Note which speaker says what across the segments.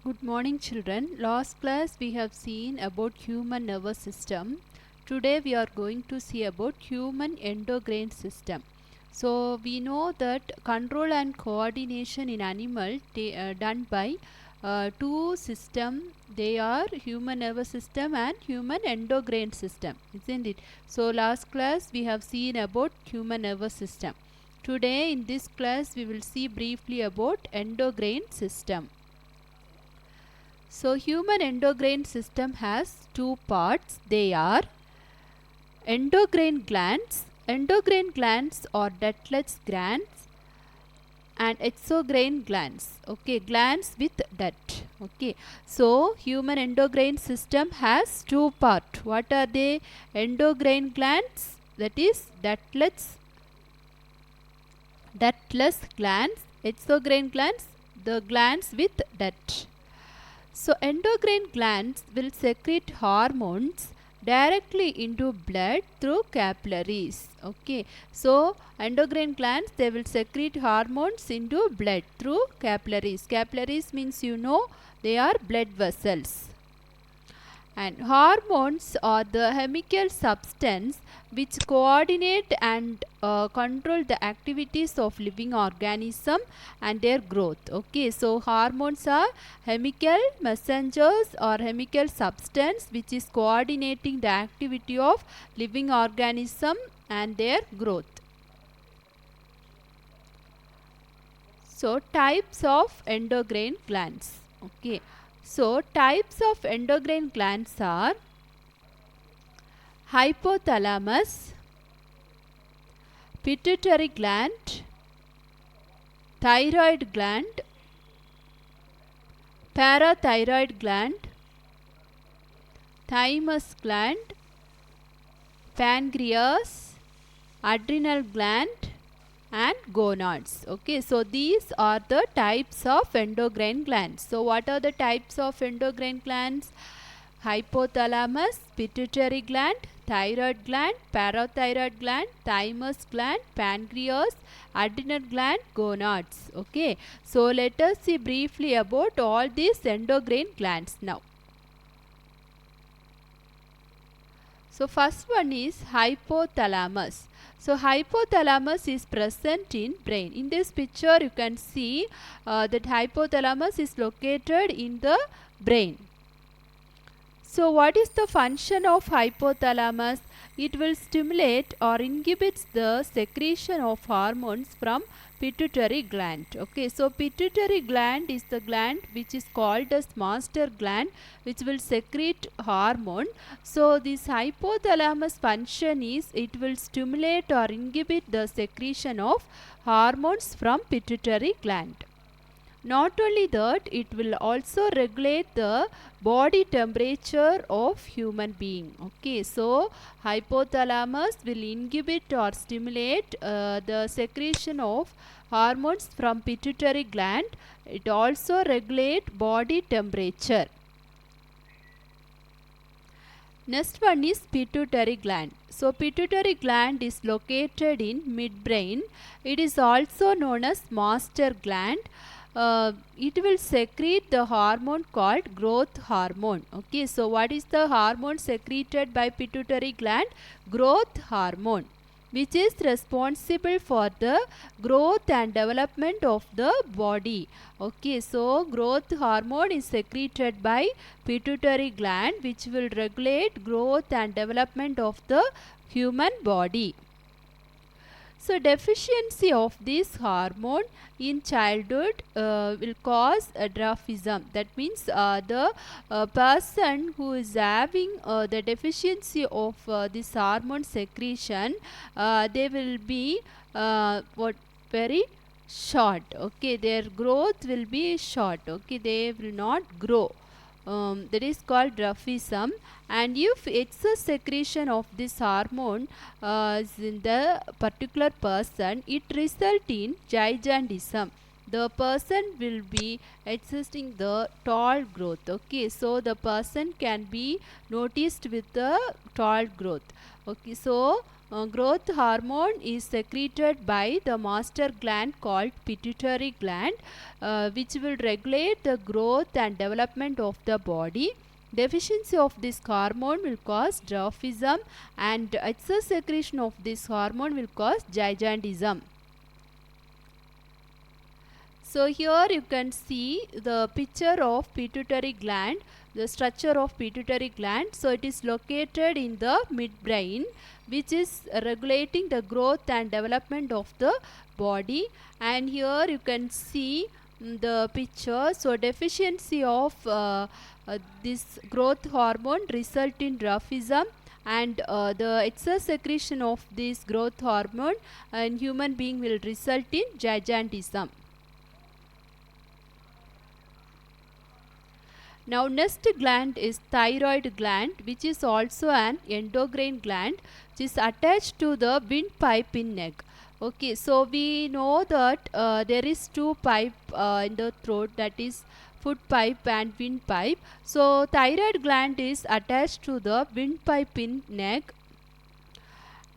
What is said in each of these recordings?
Speaker 1: Good morning children. Last class we have seen about human nervous system. Today we are going to see about human endocrine system. So we know that control and coordination in animal done by two system. They are human nervous system and human endocrine system, isn't it? So last class we have seen about human nervous system. Today in this class we will see briefly about endocrine system. So human endocrine system has two parts. They are endocrine glands. Endocrine glands are Duttlets glands and exocrine glands. Okay, glands with duct. Okay, so human endocrine system has two parts. What are they? Endocrine glands, that is ductless glands. Exocrine glands, the glands with duct. So endocrine glands will secrete hormones directly into blood through capillaries. Okay, so endocrine glands, they will secrete hormones into blood through capillaries. Capillaries means they are blood vessels. And hormones are the chemical substance which coordinate and control the activities of living organism and their growth. Okay, so hormones are chemical messengers or chemical substance which is coordinating the activity of living organism and their growth. So types of endocrine glands. Okay. So, types of endocrine glands are hypothalamus, pituitary gland, thyroid gland, parathyroid gland, thymus gland, pancreas, adrenal gland and gonads. Okay, so these are the types of endocrine glands. So what are the types of endocrine glands? Hypothalamus, pituitary gland, thyroid gland, parathyroid gland, thymus gland, pancreas, adrenal gland, gonads. Okay, so let us see briefly about all these endocrine glands now. So first one is hypothalamus. So hypothalamus is present in brain. In this picture you can see that hypothalamus is located in the brain. So what is the function of hypothalamus? It will stimulate or inhibits the secretion of hormones from pituitary gland. Okay, so pituitary gland is the gland which is called as master gland which will secrete hormone. So this hypothalamus function is it will stimulate or inhibit the secretion of hormones from pituitary gland. Not only that, it will also regulate the body temperature of human being. Okay, so hypothalamus will inhibit or stimulate the secretion of hormones from pituitary gland. It also regulate body temperature. Next one is pituitary gland. So pituitary gland is located in midbrain. It is also known as master gland. It will secrete the hormone called growth hormone. Okay, so what is the hormone secreted by pituitary gland? Growth hormone, which is responsible for the growth and development of the body. Okay, so growth hormone is secreted by pituitary gland which will regulate growth and development of the human body. So deficiency of this hormone in childhood will cause dwarfism. That means the person who is having the deficiency of this hormone secretion, they will be very short. Okay, their growth will be short. Okay, they will not grow. That is called dwarfism. And if excess secretion of this hormone is in the particular person, it results in gigantism. the person will be existing the tall growth. Okay, so the person can be noticed with the tall growth. Okay, so growth hormone is secreted by the master gland called pituitary gland, which will regulate the growth and development of the body. Deficiency of this hormone will cause dwarfism, and excess secretion of this hormone will cause gigantism. So here you can see the picture of pituitary gland, the structure of pituitary gland. So it is located in the midbrain, which is regulating the growth and development of the body. And here you can see the picture. So deficiency of this growth hormone result in dwarfism, and the excess secretion of this growth hormone in human being will result in gigantism. Now next gland is thyroid gland, which is also an endocrine gland, which is attached to the windpipe in neck. Okay, so we know that there is two pipe in the throat, that is foot pipe and windpipe. So thyroid gland is attached to the windpipe in neck,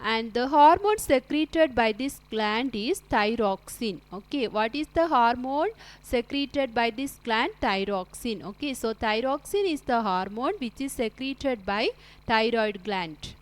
Speaker 1: and the hormone secreted by this gland is thyroxine. Okay, what is the hormone secreted by this gland? Thyroxine. Okay, so thyroxine is the hormone which is secreted by thyroid gland.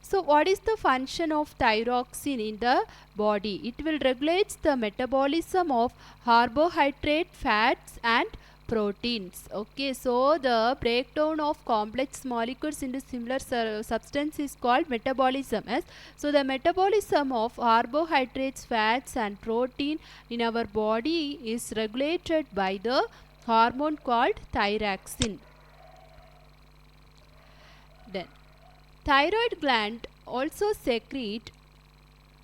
Speaker 1: So what is the function of thyroxine in the body? It will regulate the metabolism of carbohydrate, fats and proteins. Okay, so the breakdown of complex molecules into similar substance is called metabolism. Yes? So the metabolism of carbohydrates, fats and protein in our body is regulated by the hormone called thyroxine. Then thyroid gland also secrete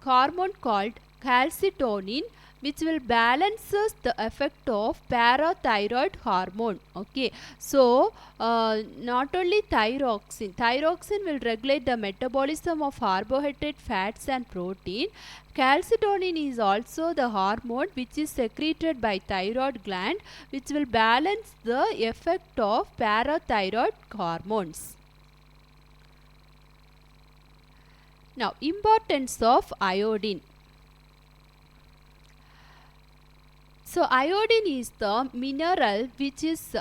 Speaker 1: hormone called calcitonin, which will balances the effect of parathyroid hormone. Okay, so not only thyroxine will regulate the metabolism of carbohydrate, fats and protein. Calcitonin is also the hormone which is secreted by thyroid gland, which will balance the effect of parathyroid hormones. Now, importance of iodine. So iodine is the mineral which is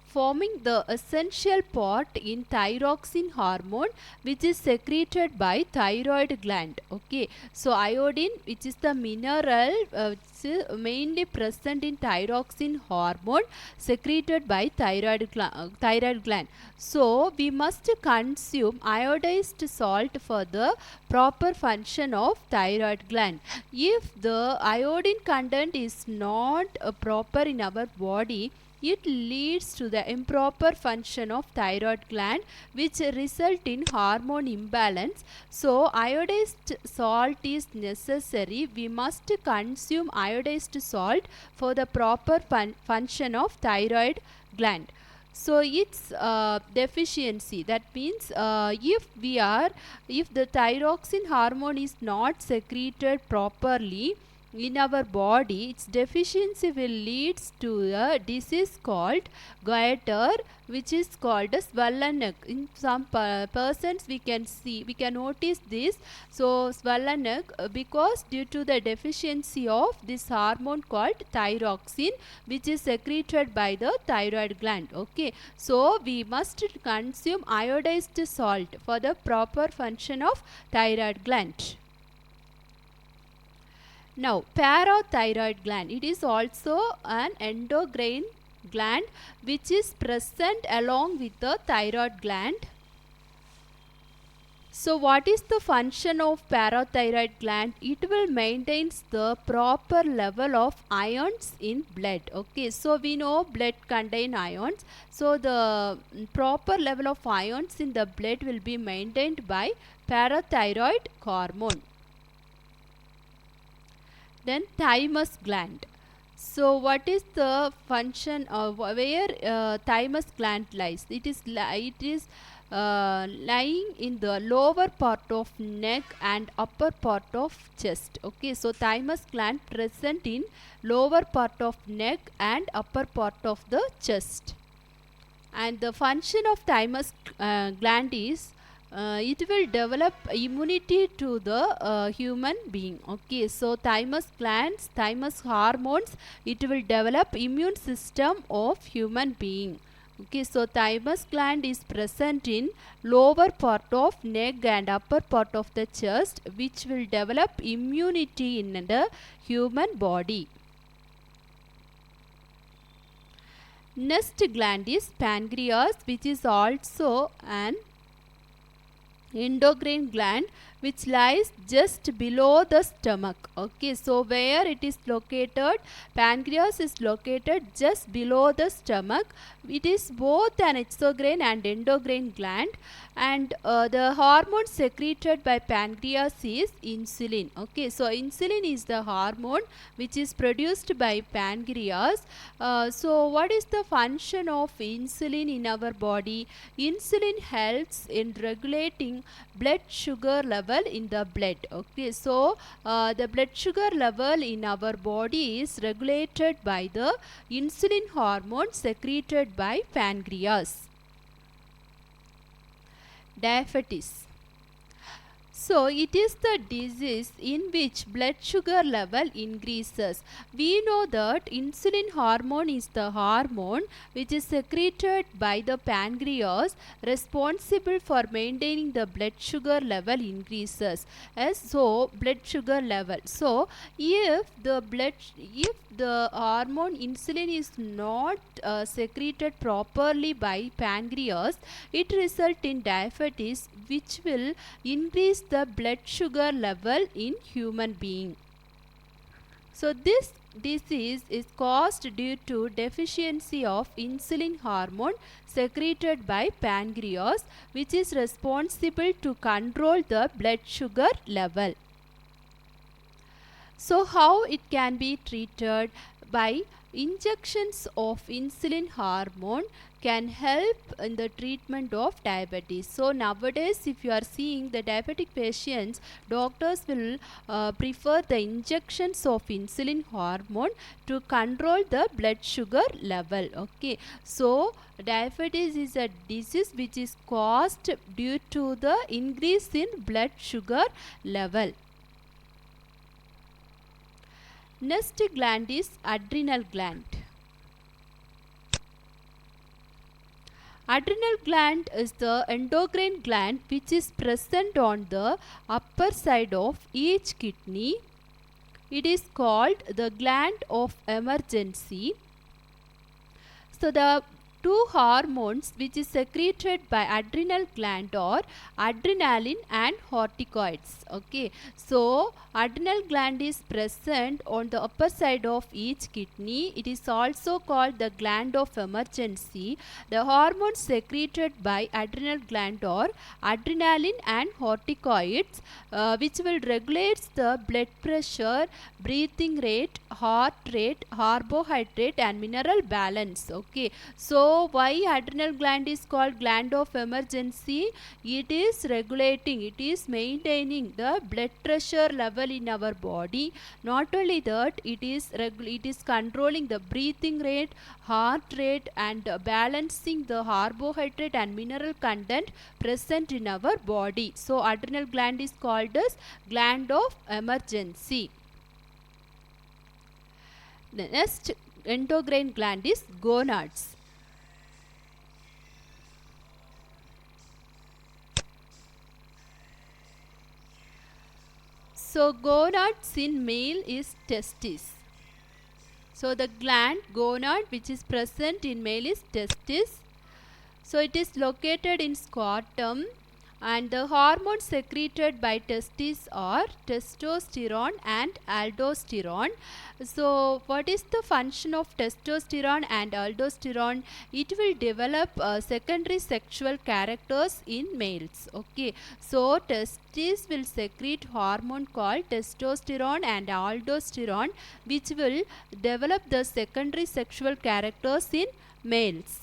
Speaker 1: forming the essential part in thyroxine hormone, which is secreted by thyroid gland. Okay, so iodine, which is the mineral which is mainly present in thyroxine hormone secreted by thyroid gland. So we must consume iodized salt for the proper function of thyroid gland. If the iodine content is not proper in our body, it leads to the improper function of thyroid gland, which result in hormone imbalance. So iodized salt is necessary. We must consume iodized salt for the proper function of thyroid gland. So its deficiency, that means if the thyroxine hormone is not secreted properly in our body, its deficiency will leads to a disease called goiter, which is called as swollen neck. In some persons we can notice this. So swollen neck because due to the deficiency of this hormone called thyroxine, which is secreted by the thyroid gland. Okay, so we must consume iodized salt for the proper function of thyroid gland. Now, parathyroid gland, it is also an endocrine gland which is present along with the thyroid gland. So what is the function of parathyroid gland? It will maintain the proper level of ions in blood. Okay, so we know blood contain ions. So the proper level of ions in the blood will be maintained by parathyroid hormone. Then thymus gland. So what is the function of where thymus gland lies? It is lying in the lower part of neck and upper part of chest. Okay, so thymus gland present in lower part of neck and upper part of the chest. And the function of thymus gland is it will develop immunity to the human being. Okay, so thymus glands, thymus hormones, it will develop immune system of human being. Okay, so thymus gland is present in lower part of neck and upper part of the chest, which will develop immunity in the human body. Next gland is pancreas, which is also an endocrine gland which lies just below the stomach. Okay, so where it is located? Pancreas is located just below the stomach. It is both an exocrine and endocrine gland, and the hormone secreted by pancreas is insulin. Okay, so insulin is the hormone which is produced by pancreas. So what is the function of insulin in our body? Insulin helps in regulating blood sugar level in the blood. Okay, so the blood sugar level in our body is regulated by the insulin hormone secreted by pancreas. Diabetes. So it is the disease in which blood sugar level increases. We know that insulin hormone is the hormone which is secreted by the pancreas, responsible for maintaining the blood sugar level increases. So blood sugar level. So if the hormone insulin is not secreted properly by pancreas, it results in diabetes, which will increase the blood sugar level in human being. So this disease is caused due to deficiency of insulin hormone secreted by pancreas, which is responsible to control the blood sugar level. So how it can be treated? By injections of insulin hormone can help in the treatment of diabetes. So nowadays, if you are seeing the diabetic patients, doctors will prefer the injections of insulin hormone to control the blood sugar level. Okay, so diabetes is a disease which is caused due to the increase in blood sugar level. Next gland is adrenal gland. Adrenal gland is the endocrine gland which is present on the upper side of each kidney. It is called the gland of emergency. So the two hormones which is secreted by adrenal gland are adrenaline and corticoids. Okay, so adrenal gland is present on the upper side of each kidney. It is also called the gland of emergency. The hormones secreted by adrenal gland are adrenaline and corticoids, which will regulate the blood pressure, breathing rate, heart rate, carbohydrate and mineral balance. Okay, so why adrenal gland is called gland of emergency? It is regulating, it is maintaining the blood pressure level in our body. Not only that, it is controlling the breathing rate, heart rate and balancing the carbohydrate and mineral content present in our body. So adrenal gland is called as gland of emergency. The next endocrine gland is gonads. So gonads in male is testis. So the gland gonad which is present in male is testis. So it is located in scrotum, and the hormones secreted by testes are testosterone and aldosterone. So what is the function of testosterone and aldosterone? It will develop secondary sexual characters in males. Okay, so testes will secrete hormone called testosterone and aldosterone, which will develop the secondary sexual characters in males.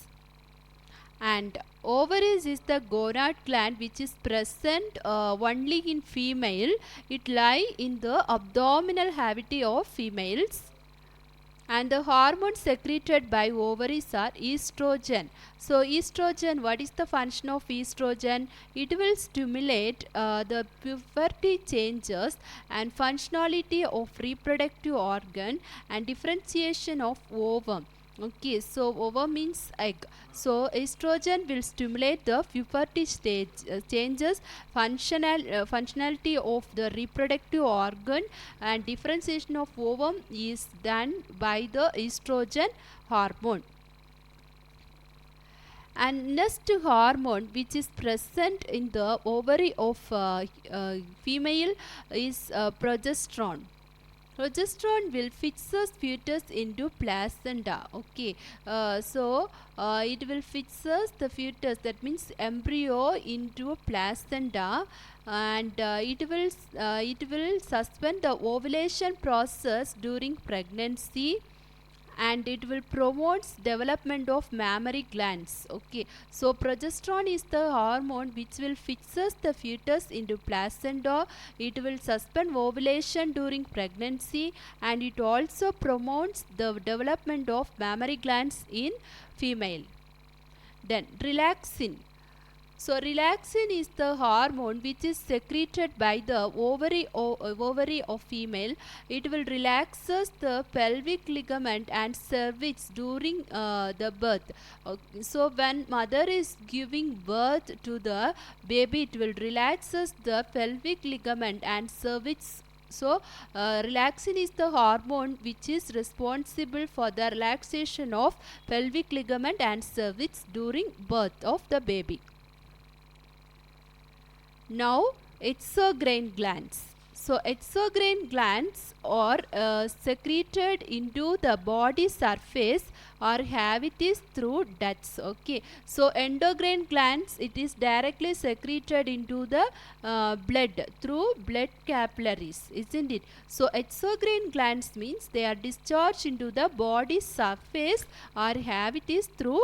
Speaker 1: And ovaries is the gonad gland which is present only in female. It lie in the abdominal cavity of females. And the hormones secreted by ovaries are estrogen. So estrogen, what is the function of estrogen? It will stimulate the puberty changes and functionality of reproductive organ and differentiation of ovum. Okay, so ovum means egg. So estrogen will stimulate the puberty stage changes, functionality of the reproductive organ, and differentiation of ovum is done by the estrogen hormone. And next hormone which is present in the ovary of female is progesterone. Progesterone will fixes fetus into placenta. Okay, it will fixes the fetus, that means embryo, into placenta, and it will suspend the ovulation process during pregnancy, and it will promotes development of mammary glands. Okay, so progesterone is the hormone which will fixes the fetus into placenta. It will suspend ovulation during pregnancy, and it also promotes the development of mammary glands in female. Then relaxin. So relaxin is the hormone which is secreted by the ovary of female. It will relaxes the pelvic ligament and cervix during the birth. Okay, so when mother is giving birth to the baby, it will relaxes the pelvic ligament and cervix. So relaxin is the hormone which is responsible for the relaxation of pelvic ligament and cervix during birth of the baby. Now exocrine glands. So exocrine glands are secreted into the body surface or cavities through ducts. Okay, so endocrine glands, it is directly secreted into the blood through blood capillaries, isn't it? So exocrine glands means they are discharged into the body surface or cavities through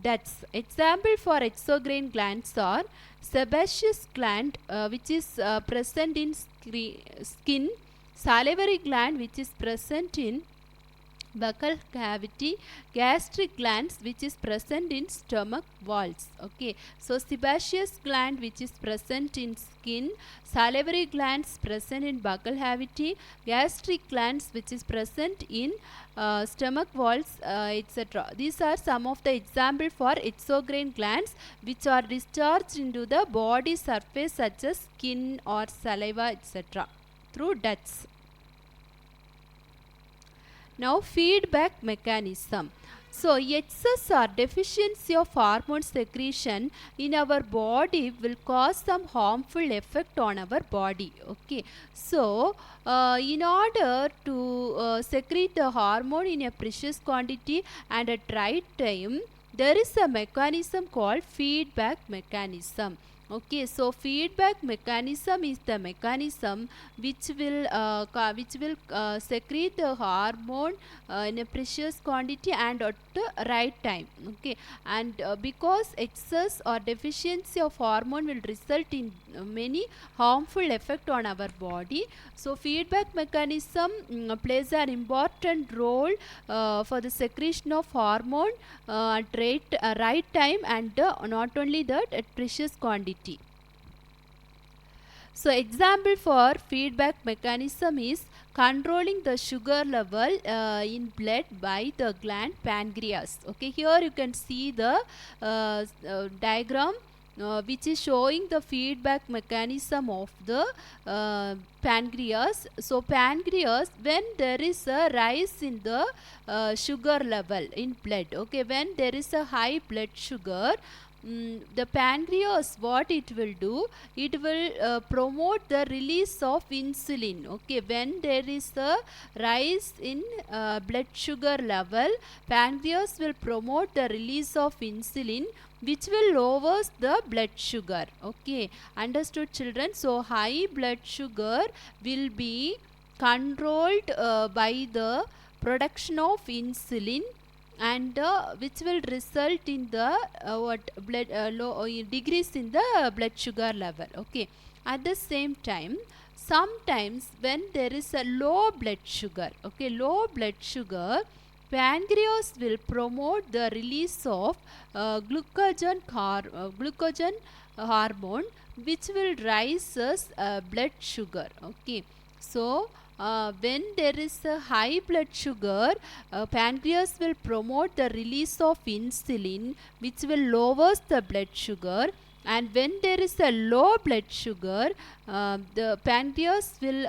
Speaker 1: ducts. Example for exocrine glands are sebaceous gland which is present in skin, salivary gland which is present in buccal cavity, gastric glands which is present in stomach walls. Okay, so sebaceous gland which is present in skin, salivary glands present in buccal cavity, gastric glands which is present in stomach walls, etc. These are some of the example for exocrine glands which are discharged into the body surface such as skin or saliva, etc. through ducts. Now feedback mechanism. So excess or deficiency of hormone secretion in our body will cause some harmful effect on our body. Okay, so in order to secrete the hormone in a precious quantity and at right time, there is a mechanism called feedback mechanism. Okay, so feedback mechanism is the mechanism which will secrete the hormone in a precious quantity and at the right time. Okay, and because excess or deficiency of hormone will result in many harmful effect on our body, so feedback mechanism plays an important role for the secretion of hormone at right time, and not only that, at precious quantity. So example for feedback mechanism is controlling the sugar level in blood by the gland pancreas. Okay, here you can see the diagram which is showing the feedback mechanism of the pancreas. So pancreas, when there is a rise in the sugar level in blood, okay, when there is a high blood sugar, the pancreas, what it will do, it will promote the release of insulin. Okay, when there is a rise in blood sugar level, pancreas will promote the release of insulin, which will lowers the blood sugar. Okay, understood children? So high blood sugar will be controlled by the production of insulin, and which will result in the what blood low decrease in the blood sugar level. Okay, at the same time, sometimes when there is a low blood sugar, okay, low blood sugar, pancreas will promote the release of glucagon hormone, which will raises blood sugar. Okay, so when there is a high blood sugar, pancreas will promote the release of insulin, which will lowers the blood sugar. And when there is a low blood sugar, the pancreas will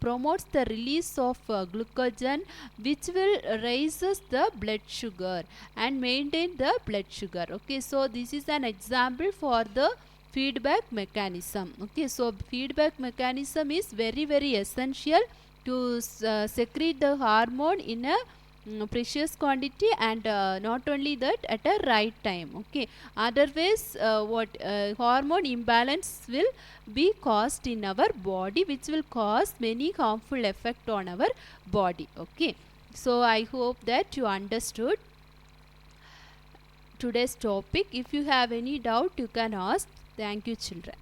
Speaker 1: promotes the release of glucagon, which will raises the blood sugar and maintain the blood sugar. Okay, so this is an example for the feedback mechanism. Okay, so feedback mechanism is very essential to secrete the hormone in a precious quantity, and not only that, at a right time. Okay, otherwise what hormone imbalance will be caused in our body, which will cause many harmful effect on our body. Okay, so I hope that you understood today's topic. If you have any doubt, you can ask. Thank you, children.